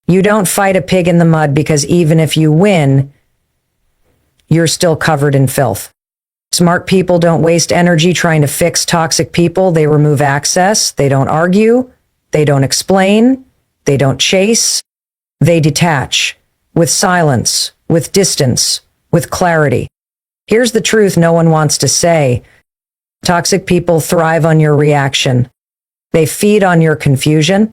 You don't fight a pig in the mud because even if you win, you're still covered in filth. Smart people don't waste energy trying to fix toxic people. They remove access. They don't argue. They don't explain. They don't chase. They detach with silence, with distance, with clarity. Here's the truth no one wants to say. Toxic people thrive on your reaction. They feed on your confusion.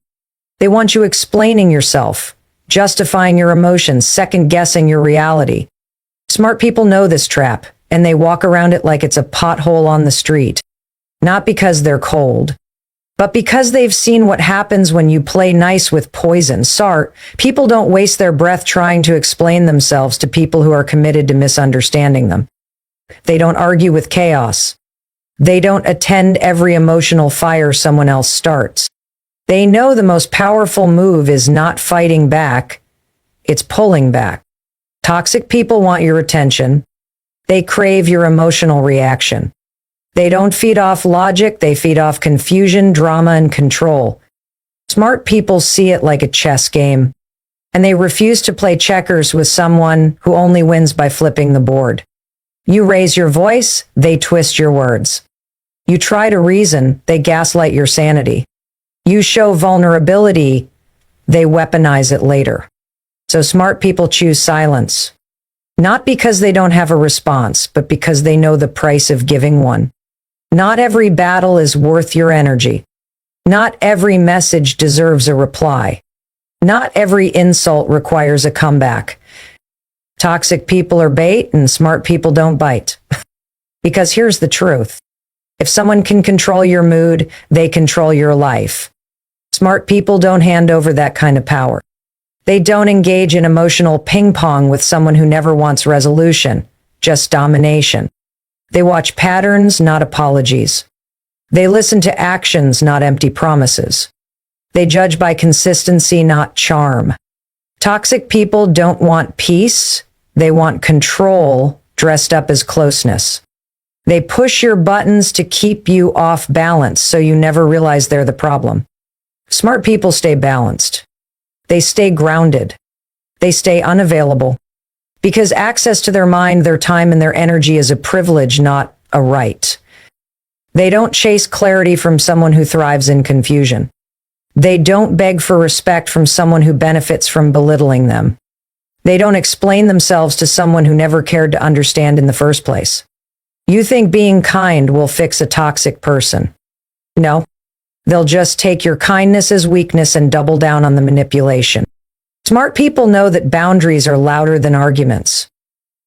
They want you explaining yourself, justifying your emotions, second-guessing your reality. Smart people know this trap, and they walk around it like it's a pothole on the street. Not because they're cold, but because they've seen what happens when you play nice with poison. People don't waste their breath trying to explain themselves to people who are committed to misunderstanding them. They don't argue with chaos. They don't attend every emotional fire someone else starts. They know the most powerful move is not fighting back, it's pulling back. Toxic people want your attention. They crave your emotional reaction. They don't feed off logic, they feed off confusion, drama, and control. Smart people see it like a chess game, and they refuse to play checkers with someone who only wins by flipping the board. You raise your voice, they twist your words. You try to reason, they gaslight your sanity. You show vulnerability, they weaponize it later. So smart people choose silence. Not because they don't have a response, but because they know the price of giving one. Not every battle is worth your energy. Not every message deserves a reply. Not every insult requires a comeback. Toxic people are bait and smart people don't bite. Because here's the truth. If someone can control your mood, they control your life. Smart people don't hand over that kind of power. They don't engage in emotional ping pong with someone who never wants resolution, just domination. They watch patterns, not apologies. They listen to actions, not empty promises. They judge by consistency, not charm. Toxic people don't want peace. They want control dressed up as closeness. They push your buttons to keep you off balance so you never realize they're the problem. Smart people stay balanced. They stay grounded. They stay unavailable. Because access to their mind, their time, and their energy is a privilege, not a right. They don't chase clarity from someone who thrives in confusion. They don't beg for respect from someone who benefits from belittling them. They don't explain themselves to someone who never cared to understand in the first place. You think being kind will fix a toxic person. No. They'll just take your kindness as weakness and double down on the manipulation. Smart people know that boundaries are louder than arguments.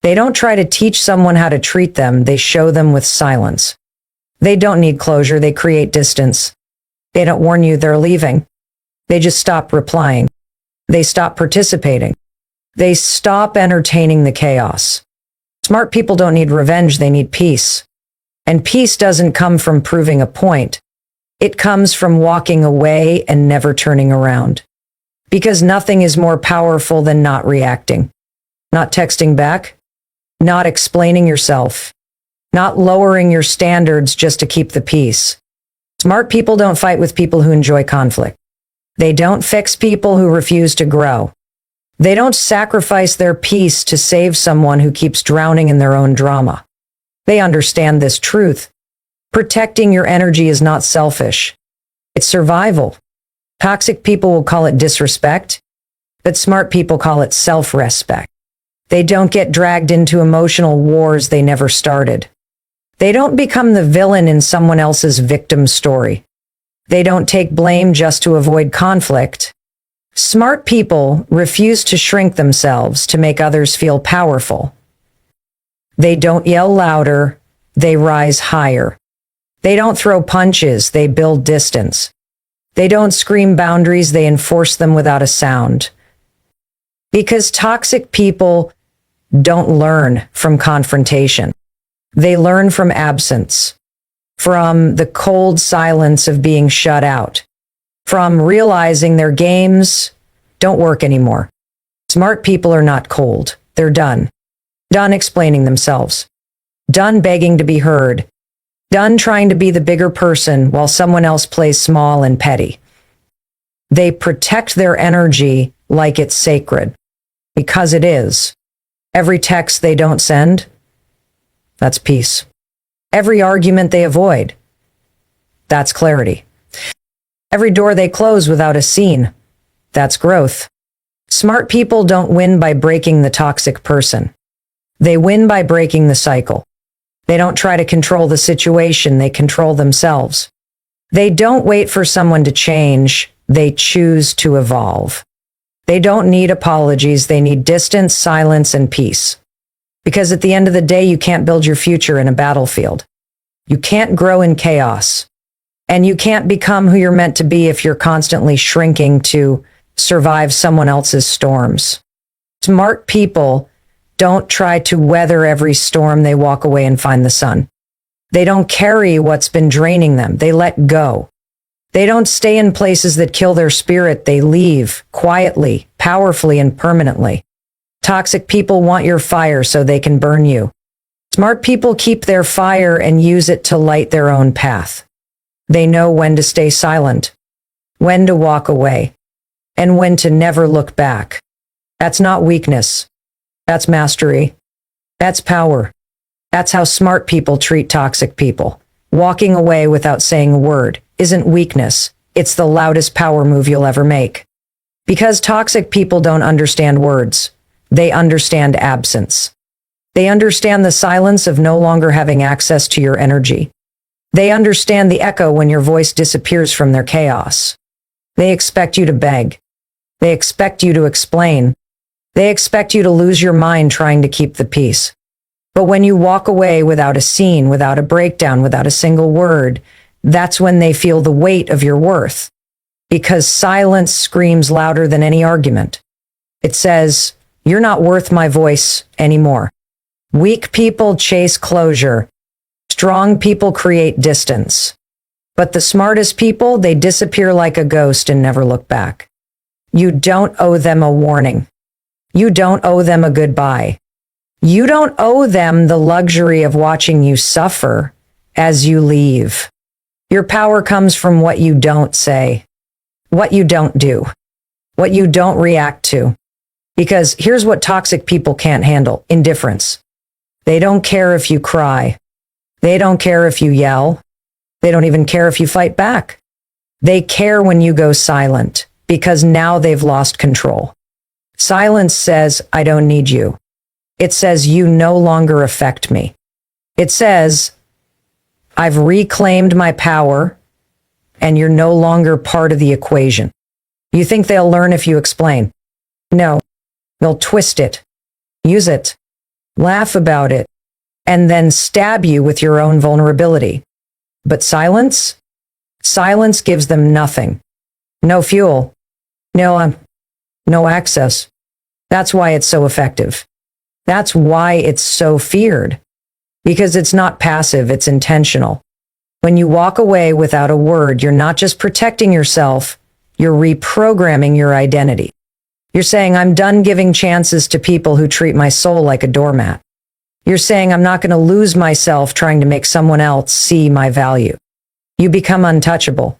They don't try to teach someone how to treat them, they show them with silence. They don't need closure, they create distance. They don't warn you they're leaving. They just stop replying. They stop participating. They stop entertaining the chaos. Smart people don't need revenge, they need peace. And peace doesn't come from proving a point. It comes from walking away and never turning around. Because nothing is more powerful than not reacting. Not texting back. Not explaining yourself. Not lowering your standards just to keep the peace. Smart people don't fight with people who enjoy conflict. They don't fix people who refuse to grow. They don't sacrifice their peace to save someone who keeps drowning in their own drama. They understand this truth. Protecting your energy is not selfish. It's survival. Toxic people will call it disrespect, but smart people call it self-respect. They don't get dragged into emotional wars they never started. They don't become the villain in someone else's victim story. They don't take blame just to avoid conflict. Smart people refuse to shrink themselves to make others feel powerful. They don't yell louder, they rise higher. They don't throw punches, they build distance. They don't scream boundaries, they enforce them without a sound. Because toxic people don't learn from confrontation. They learn from absence, from the cold silence of being shut out, from realizing their games don't work anymore. Smart people are not cold. They're done. Done explaining themselves. Done begging to be heard. Done trying to be the bigger person while someone else plays small and petty. They protect their energy like it's sacred. Because it is. Every text they don't send, that's peace. Every argument they avoid, that's clarity. Every door they close without a scene, that's growth. Smart people don't win by breaking the toxic person. They win by breaking the cycle. They don't try to control the situation, they control themselves. They don't wait for someone to change, they choose to evolve. They don't need apologies, they need distance, silence, and peace. Because at the end of the day, you can't build your future in a battlefield. You can't grow in chaos. And you can't become who you're meant to be if you're constantly shrinking to survive someone else's storms. Smart people don't try to weather every storm, they walk away and find the sun. They don't carry what's been draining them, they let go. They don't stay in places that kill their spirit, they leave quietly, powerfully, and permanently. Toxic people want your fire so they can burn you. Smart people keep their fire and use it to light their own path. They know when to stay silent, when to walk away, and when to never look back. That's not weakness. That's mastery. That's power. That's how smart people treat toxic people. Walking away without saying a word isn't weakness. It's the loudest power move you'll ever make. Because toxic people don't understand words. They understand absence. They understand the silence of no longer having access to your energy. They understand the echo when your voice disappears from their chaos. They expect you to beg. They expect you to explain. They expect you to lose your mind trying to keep the peace. But when you walk away without a scene, without a breakdown, without a single word, that's when they feel the weight of your worth. Because silence screams louder than any argument. It says, "You're not worth my voice anymore." Weak people chase closure. Strong people create distance. But the smartest people, they disappear like a ghost and never look back. You don't owe them a warning. You don't owe them a goodbye. You don't owe them the luxury of watching you suffer as you leave. Your power comes from what you don't say, what you don't do, what you don't react to. Because here's what toxic people can't handle: indifference. They don't care if you cry. They don't care if you yell. They don't even care if you fight back. They care when you go silent, because now they've lost control. Silence says, "I don't need you." It says, "You no longer affect me." It says, "I've reclaimed my power, and you're no longer part of the equation." You think they'll learn if you explain? No. They'll twist it, use it, laugh about it, and then stab you with your own vulnerability. But silence? Silence gives them nothing. No fuel. No access. That's why it's so effective. That's why it's so feared. Because it's not passive, it's intentional. When you walk away without a word, you're not just protecting yourself, you're reprogramming your identity. You're saying, "I'm done giving chances to people who treat my soul like a doormat." You're saying, "I'm not going to lose myself trying to make someone else see my value." You become untouchable.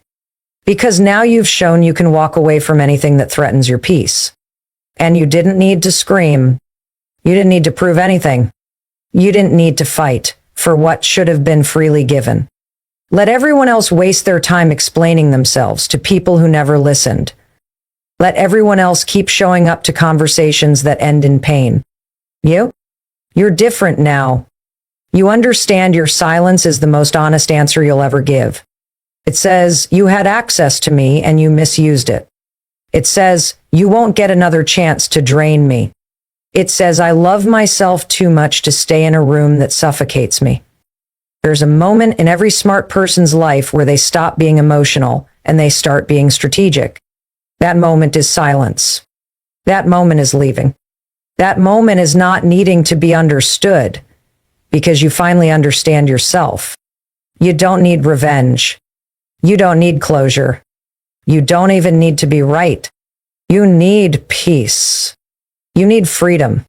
Because now you've shown you can walk away from anything that threatens your peace. And you didn't need to scream. You didn't need to prove anything. You didn't need to fight for what should have been freely given. Let everyone else waste their time explaining themselves to people who never listened. Let everyone else keep showing up to conversations that end in pain. You're different now. You understand your silence is the most honest answer you'll ever give. It says, "You had access to me and you misused it." It says, "You won't get another chance to drain me." It says, "I love myself too much to stay in a room that suffocates me." There's a moment in every smart person's life where they stop being emotional and they start being strategic. That moment is silence. That moment is leaving. That moment is not needing to be understood because you finally understand yourself. You don't need revenge. You don't need closure. You don't even need to be right. You need peace. You need freedom.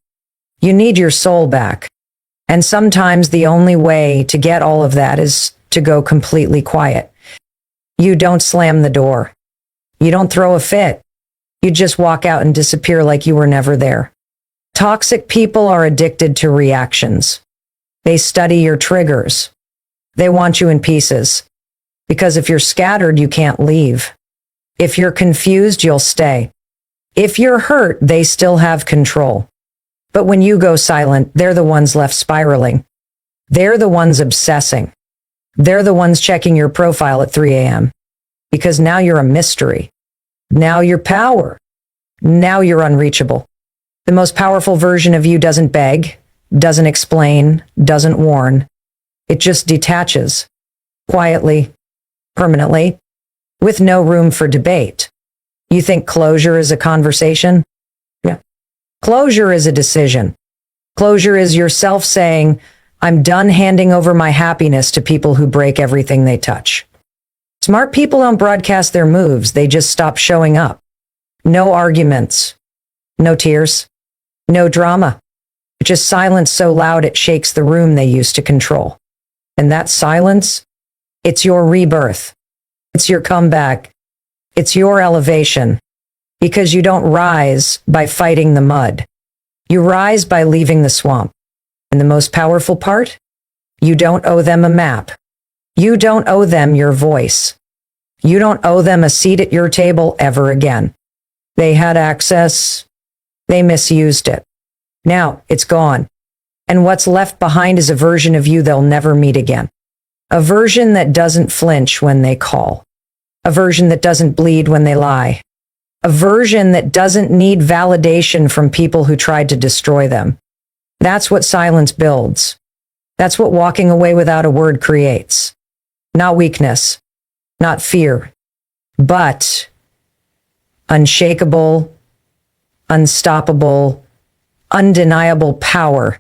You need your soul back. And sometimes the only way to get all of that is to go completely quiet. You don't slam the door. You don't throw a fit. You just walk out and disappear like you were never there. Toxic people are addicted to reactions. They study your triggers. They want you in pieces. Because if you're scattered, you can't leave. If you're confused, you'll stay. If you're hurt, they still have control. But when you go silent, they're the ones left spiraling. They're the ones obsessing. They're the ones checking your profile at 3 a.m. Because now you're a mystery. Now you're power. Now you're unreachable. The most powerful version of you doesn't beg, doesn't explain, doesn't warn. It just detaches. Quietly, permanently, with no room for debate. You think closure is a conversation? Yeah. Closure is a decision. Closure is yourself saying, I'm done handing over my happiness to people who break everything they touch. Smart people don't broadcast their moves, they just stop showing up. No arguments. No tears. No drama. Just silence so loud it shakes the room they used to control. And that silence, it's your rebirth. It's your comeback. It's your elevation. Because you don't rise by fighting the mud. You rise by leaving the swamp. And the most powerful part? You don't owe them a map. You don't owe them your voice. You don't owe them a seat at your table ever again. They had access. They misused it. Now it's gone. And what's left behind is a version of you they'll never meet again. A version that doesn't flinch when they call. A version that doesn't bleed when they lie. A version that doesn't need validation from people who tried to destroy them. That's what silence builds. That's what walking away without a word creates. Not weakness, not fear, but unshakable, unstoppable, undeniable power.